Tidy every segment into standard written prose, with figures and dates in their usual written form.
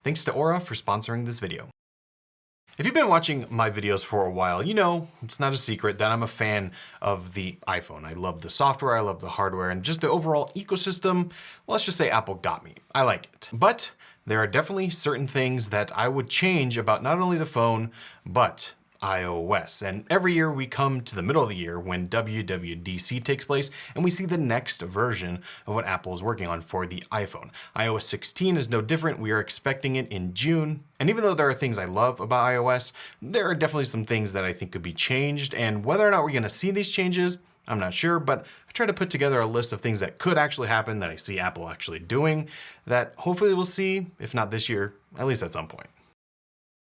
Thanks to Aura for sponsoring this video. If you've been watching my videos for a while, you know, it's not a secret that I'm a fan of the iPhone. I love the software, I love the hardware, and just the overall ecosystem. Well, let's just say Apple got me. I like it. But there are definitely certain things that I would change about not only the phone, but iOS. And every year we come to the middle of the year when WWDC takes place and we see the next version of what Apple is working on for the iPhone. iOS 16 is no different. We are expecting it in June. And even though there are things I love about iOS, there are definitely some things that I think could be changed. And whether or not we're going to see these changes, I'm not sure, but I tried to put together a list of things that could actually happen that I see Apple actually doing that hopefully we'll see, if not this year, at least at some point.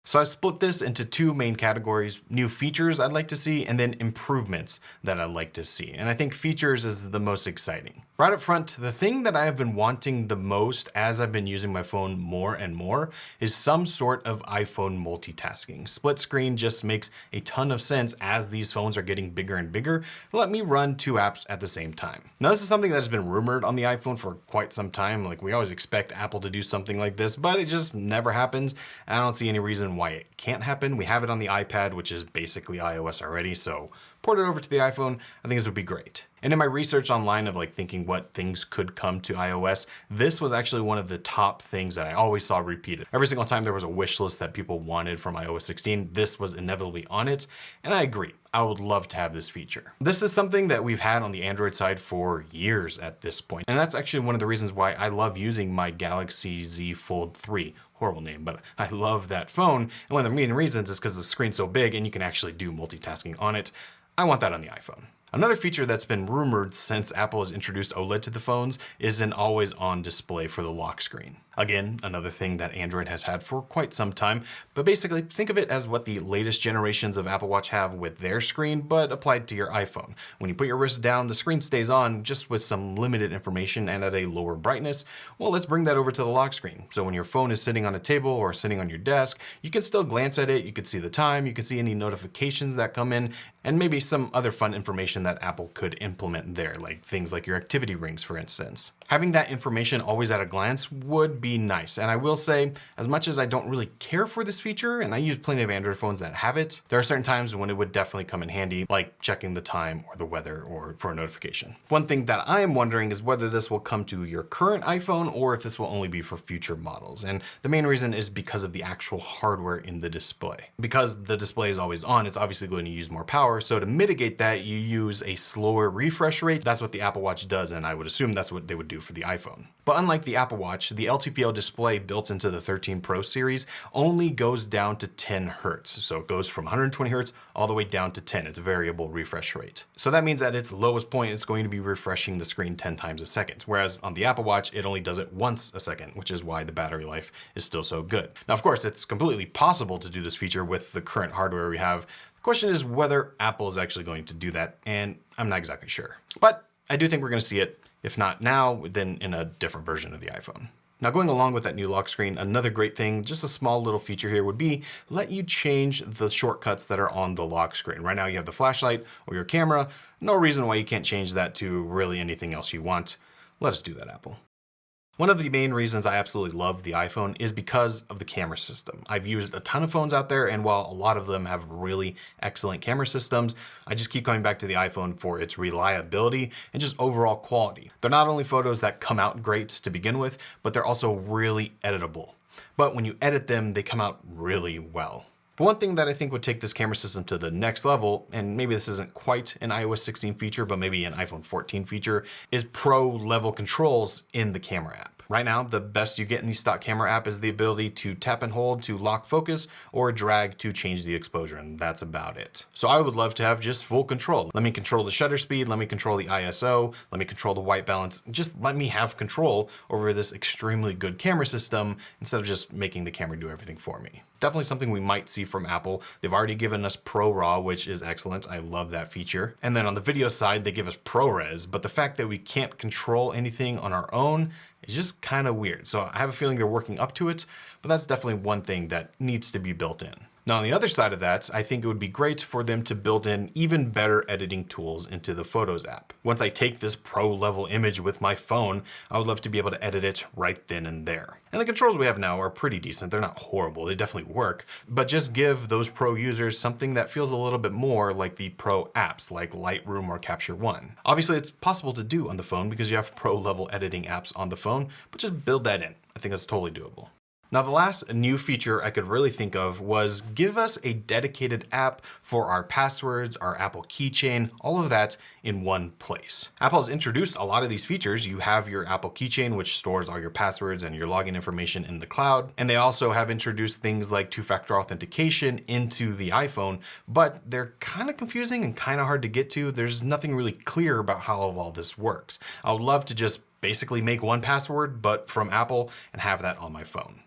So I split this into two main categories: new features I'd like to see, and then improvements that I'd like to see. And I think features is the most exciting. Right up front, the thing that I have been wanting the most as I've been using my phone more and more is some sort of iPhone multitasking. Split screen just makes a ton of sense as these phones are getting bigger and bigger. Let me run two apps at the same time. Now, this is something that has been rumored on the iPhone for quite some time. Like, we always expect Apple to do something like this, but it just never happens. I don't see any reason why it can't happen. We have it on the iPad, which is basically iOS already, so port it over to the iPhone. I think this would be great. And in my research online of thinking what things could come to iOS, this was actually one of the top things that I always saw repeated. Every single time there was a wish list that people wanted from iOS 16, this was inevitably on it. And I agree. I would love to have this feature. This is something that we've had on the Android side for years at this point. And that's actually one of the reasons why I love using my Galaxy Z Fold 3. Horrible name, but I love that phone. And one of the main reasons is because the screen's so big and you can actually do multitasking on it. I want that on the iPhone. Another feature that's been rumored since Apple has introduced OLED to the phones is an always-on display for the lock screen. Again, another thing that Android has had for quite some time, but basically think of it as what the latest generations of Apple Watch have with their screen, but applied to your iPhone. When you put your wrist down, the screen stays on just with some limited information and at a lower brightness. Well, let's bring that over to the lock screen. So when your phone is sitting on a table or sitting on your desk, you can still glance at it, you can see the time, you can see any notifications that come in, and maybe some other fun information that Apple could implement there, like things like your activity rings, for instance. Having that information always at a glance would be nice. And I will say, as much as I don't really care for this feature, and I use plenty of Android phones that have it, there are certain times when it would definitely come in handy, like checking the time or the weather or for a notification. One thing that I am wondering is whether this will come to your current iPhone or if this will only be for future models. And the main reason is because of the actual hardware in the display. Because the display is always on, it's obviously going to use more power. So to mitigate that, you use a slower refresh rate. That's what the Apple Watch does, and I would assume that's what they would do for the iPhone. But unlike the Apple Watch, the LTPO display built into the 13 Pro series only goes down to 10 Hertz. So it goes from 120 Hertz all the way down to 10. It's a variable refresh rate. So that means at its lowest point, it's going to be refreshing the screen 10 times a second. Whereas on the Apple Watch, it only does it once a second, which is why the battery life is still so good. Now, of course, it's completely possible to do this feature with the current hardware we have. The question is whether Apple is actually going to do that, and I'm not exactly sure. But I do think we're going to see it. If not now, then in a different version of the iPhone. Now, going along with that new lock screen, another great thing, just a small little feature here, would be let you change the shortcuts that are on the lock screen. Right now you have the flashlight or your camera. No reason why you can't change that to really anything else you want. Let us do that, Apple. One of the main reasons I absolutely love the iPhone is because of the camera system. I've used a ton of phones out there, and while a lot of them have really excellent camera systems, I just keep coming back to the iPhone for its reliability and just overall quality. They're not only photos that come out great to begin with, but they're also really editable. But when you edit them, they come out really well. But one thing that I think would take this camera system to the next level, and maybe this isn't quite an iOS 16 feature, but maybe an iPhone 14 feature, is pro level controls in the camera app. Right now, the best you get in the stock camera app is the ability to tap and hold to lock focus or drag to change the exposure, and that's about it. So I would love to have just full control. Let me control the shutter speed, let me control the ISO, let me control the white balance. Just let me have control over this extremely good camera system instead of just making the camera do everything for me. Definitely something we might see from Apple. They've already given us ProRAW, which is excellent. I love that feature. And then on the video side, they give us ProRes, but the fact that we can't control anything on our own is just kind of weird. So I have a feeling they're working up to it, but that's definitely one thing that needs to be built in. Now, on the other side of that, I think it would be great for them to build in even better editing tools into the Photos app. Once I take this pro level image with my phone, I would love to be able to edit it right then and there. And the controls we have now are pretty decent. They're not horrible, they definitely work, but just give those pro users something that feels a little bit more like the pro apps like Lightroom or Capture One. Obviously, it's possible to do on the phone because you have pro level editing apps on the phone, but just build that in. I think that's totally doable. Now, the last new feature I could really think of was give us a dedicated app for our passwords, our Apple keychain, all of that in one place. Apple's introduced a lot of these features. You have your Apple keychain, which stores all your passwords and your login information in the cloud. And they also have introduced things like two-factor authentication into the iPhone, but they're kind of confusing and kind of hard to get to. There's nothing really clear about how all this works. I would love to just basically make one password, but from Apple, and have that on my phone.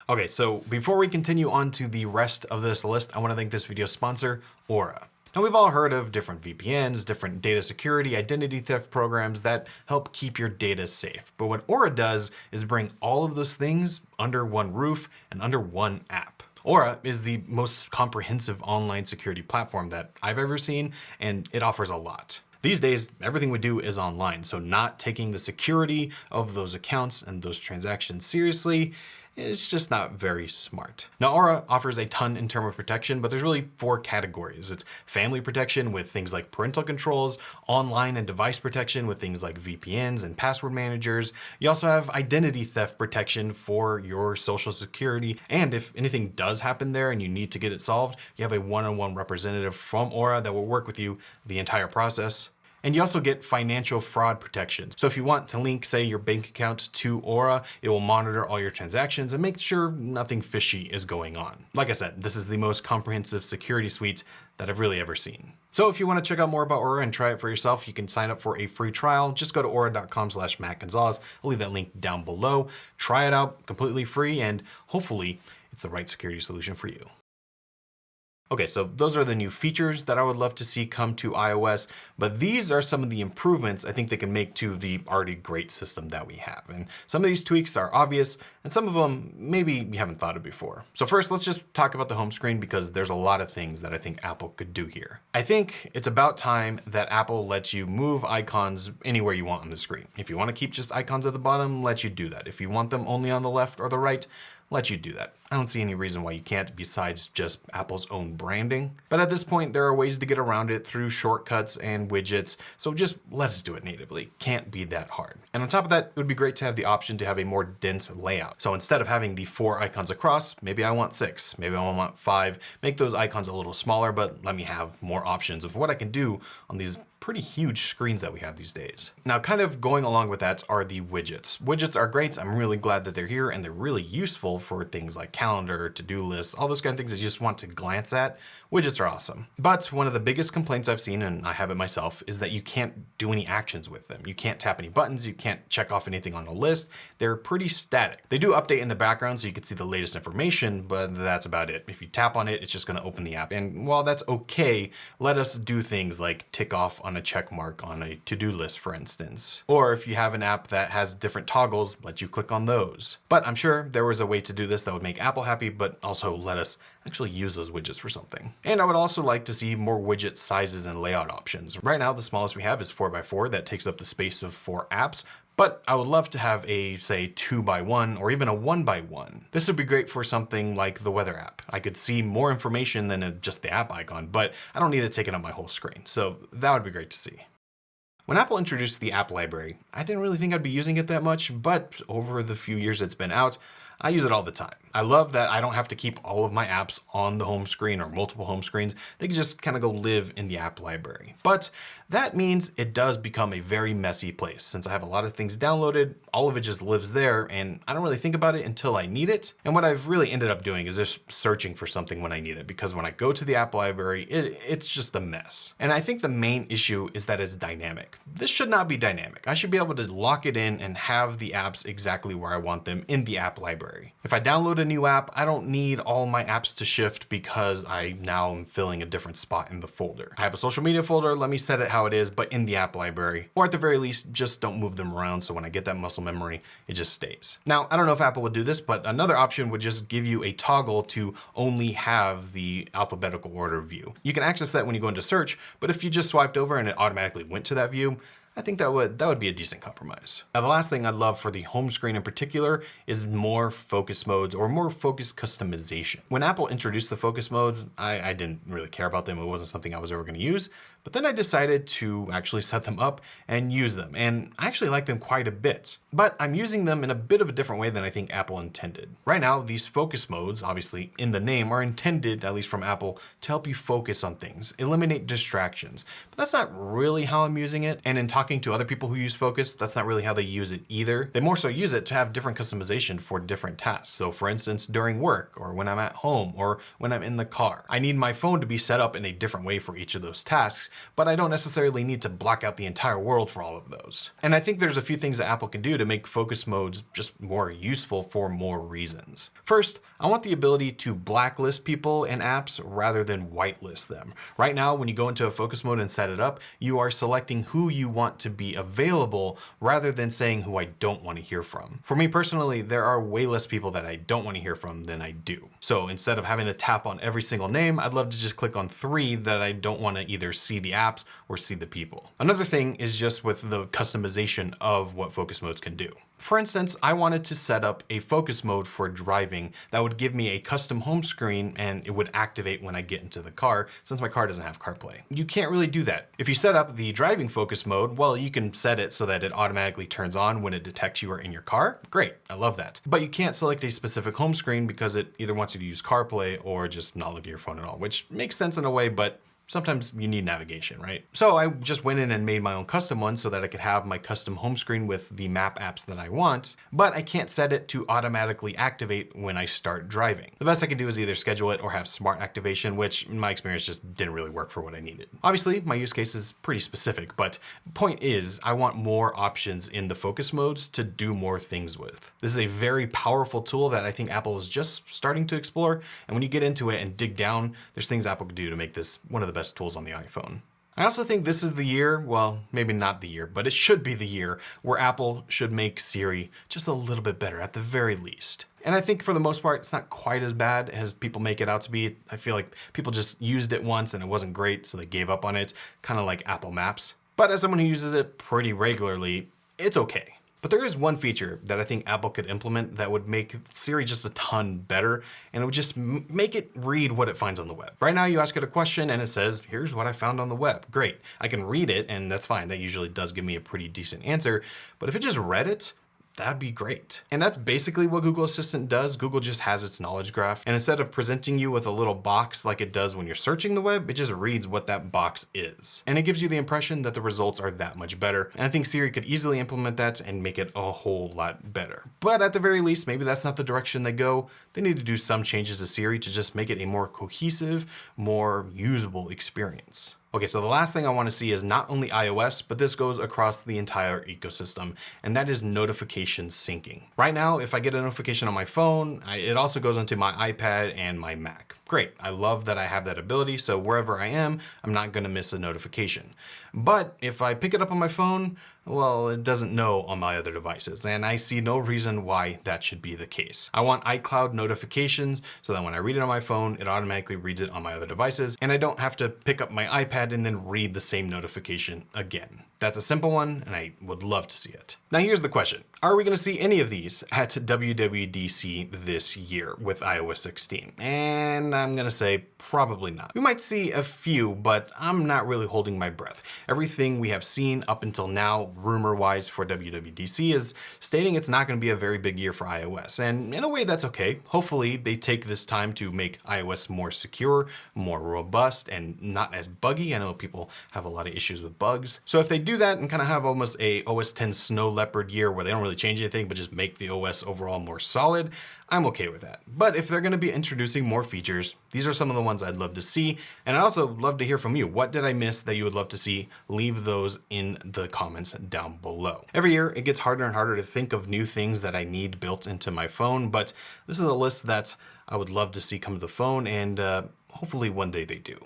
Okay, so before we continue on to the rest of this list, I want to thank this video's sponsor, Aura. Now, we've all heard of different VPNs, different data security, identity theft programs that help keep your data safe. But what Aura does is bring all of those things under one roof and under one app. Aura is the most comprehensive online security platform that I've ever seen, and it offers a lot. These days, everything we do is online, so not taking the security of those accounts and those transactions seriously is just not very smart. Now, Aura offers a ton in terms of protection, but there's really 4 categories. It's family protection with things like parental controls, online and device protection with things like VPNs and password managers. You also have identity theft protection for your social security. And if anything does happen there and you need to get it solved, you have a one-on-one representative from Aura that will work with you the entire process. And you also get financial fraud protection. So if you want to link, say, your bank account to Aura, it will monitor all your transactions and make sure nothing fishy is going on. Like I said, this is the most comprehensive security suite that I've really ever seen. So if you want to check out more about Aura and try it for yourself, you can sign up for a free trial. Just go to aura.com/MattGonzalez. I'll leave that link down below. Try it out completely free, and hopefully it's the right security solution for you. Okay, so those are the new features that I would love to see come to iOS, but these are some of the improvements I think they can make to the already great system that we have. And some of these tweaks are obvious, and some of them maybe you haven't thought of before. So first, let's just talk about the home screen because there's a lot of things that I think Apple could do here. I think it's about time that Apple lets you move icons anywhere you want on the screen. If you want to keep just icons at the bottom, let you do that. If you want them only on the left or the right, let you do that. I don't see any reason why you can't besides just Apple's own branding. But at this point, there are ways to get around it through shortcuts and widgets, so just let us do it natively. Can't be that hard. And on top of that, it would be great to have the option to have a more dense layout. So instead of having the 4 icons across, maybe I want 6, maybe I want 5. Make those icons a little smaller, but let me have more options of what I can do on these pretty huge screens that we have these days. Now, kind of going along with that are the widgets. Widgets are great. I'm really glad that they're here and they're really useful for things like calendar, to-do lists, all those kind of things that you just want to glance at. Widgets are awesome. But one of the biggest complaints I've seen, and I have it myself, is that you can't do any actions with them. You can't tap any buttons. You can't check off anything on the list. They're pretty static. They do update in the background so you can see the latest information, but that's about it. If you tap on it, it's just going to open the app. And while that's okay, let us do things like tick off on a check mark on a to-do list, for instance. Or if you have an app that has different toggles, let you click on those. But I'm sure there was a way to do this that would make Apple happy, but also let us actually use those widgets for something. And I would also like to see more widget sizes and layout options. Right now, the smallest we have is 4x4 that takes up the space of 4 apps. But I would love to have a, say, 2x1 or even a 1x1. This would be great for something like the weather app. I could see more information than just the app icon, but I don't need it taking up my whole screen. So that would be great to see. When Apple introduced the app library, I didn't really think I'd be using it that much, but over the few years it's been out, I use it all the time. I love that I don't have to keep all of my apps on the home screen or multiple home screens. They can just kind of go live in the app library. But that means it does become a very messy place. Since I have a lot of things downloaded, all of it just lives there and I don't really think about it until I need it. And what I've really ended up doing is just searching for something when I need it, because when I go to the app library, it's just a mess. And I think the main issue is that it's dynamic. This should not be dynamic. I should be able to lock it in and have the apps exactly where I want them in the app library. library. If I download a new app, I don't need all my apps to shift because I now am filling a different spot in the folder. I have a social media folder, let me set it how it is, but in the app library, or at the very least, just don't move them around so when I get that muscle memory, it just stays. Now, I don't know if Apple would do this, but another option would just give you a toggle to only have the alphabetical order view. You can access that when you go into search, but if you just swiped over and it automatically went to that view, I think that would be a decent compromise. Now, the last thing I'd love for the home screen in particular is more focus modes or more focus customization. When Apple introduced the focus modes, I didn't really care about them. It wasn't something I was ever going to use. But then I decided to actually set them up and use them. And I actually like them quite a bit. But I'm using them in a bit of a different way than I think Apple intended. Right now, these focus modes, obviously in the name, are intended, at least from Apple, to help you focus on things, eliminate distractions. But that's not really how I'm using it. And in talking to other people who use focus, that's not really how they use it either. They more so use it to have different customization for different tasks. So for instance, during work, or when I'm at home, or when I'm in the car, I need my phone to be set up in a different way for each of those tasks, but I don't necessarily need to block out the entire world for all of those. And I think there's a few things that Apple can do to make focus modes just more useful for more reasons. First, I want the ability to blacklist people and apps rather than whitelist them. Right now, when you go into a focus mode and set it up, you are selecting who you want to be available rather than saying who I don't want to hear from. For me personally, there are way less people that I don't want to hear from than I do. So instead of having to tap on every single name, I'd love to just click on 3 that I don't want to either see the apps or see the people. Another thing is just with the customization of what focus modes can do. For instance, I wanted to set up a focus mode for driving that would give me a custom home screen and it would activate when I get into the car since my car doesn't have CarPlay. You can't really do that. If you set up the driving focus mode, well, you can set it so that it automatically turns on when it detects you are in your car. Great, I love that. But you can't select a specific home screen because it either wants you to use CarPlay or just not look at your phone at all, which makes sense in a way, but sometimes you need navigation, right? So I just went in and made my own custom one so that I could have my custom home screen with the map apps that I want, but I can't set it to automatically activate when I start driving. The best I can do is either schedule it or have smart activation, which in my experience just didn't really work for what I needed. Obviously, my use case is pretty specific, but the point is I want more options in the focus modes to do more things with. This is a very powerful tool that I think Apple is just starting to explore, and when you get into it and dig down, there's things Apple can do to make this one of the best tools on the iPhone. I also think this is the year, well, maybe not the year, but it should be the year where Apple should make Siri just a little bit better at the very least. And I think for the most part, it's not quite as bad as people make it out to be. I feel like people just used it once and it wasn't great, so they gave up on it, kind of like Apple Maps. But as someone who uses it pretty regularly, it's okay. But there is one feature that I think Apple could implement that would make Siri just a ton better, and it would just make it read what it finds on the web. Right now, you ask it a question and it says, here's what I found on the web. Great. I can read it, and that's fine. That usually does give me a pretty decent answer. But if it just read it, that'd be great. And that's basically what Google Assistant does. Google just has its knowledge graph. And instead of presenting you with a little box like it does when you're searching the web, it just reads what that box is. And it gives you the impression that the results are that much better. And I think Siri could easily implement that and make it a whole lot better. But at the very least, maybe that's not the direction they go. They need to do some changes to Siri to just make it a more cohesive, more usable experience. Okay, so the last thing I want to see is not only iOS, but this goes across the entire ecosystem, and that is notification syncing. Right now, if I get a notification on my phone, it also goes onto my iPad and my Mac. Great, I love that I have that ability, so wherever I am, I'm not gonna miss a notification. But if I pick it up on my phone, well, it doesn't know on my other devices, and I see no reason why that should be the case. I want iCloud notifications so that when I read it on my phone, it automatically reads it on my other devices, and I don't have to pick up my iPad and then read the same notification again. That's a simple one, and I would love to see it. Now here's the question. Are we gonna see any of these at WWDC this year with iOS 16? And I'm gonna say probably not. We might see a few, but I'm not really holding my breath. Everything we have seen up until now, rumor-wise for WWDC, is stating it's not gonna be a very big year for iOS. And in a way, that's okay. Hopefully, they take this time to make iOS more secure, more robust, and not as buggy. I know people have a lot of issues with bugs. So if they do that and kind of have almost a OS X snow leopard year where they don't really change anything, but just make the OS overall more solid, I'm okay with that. But if they're gonna be introducing more features, these are some of the ones I'd love to see. And I'd also love to hear from you. What did I miss that you would love to see? Leave those in the comments down below. Every year, it gets harder and harder to think of new things that I need built into my phone, but this is a list that I would love to see come to the phone, and hopefully one day they do.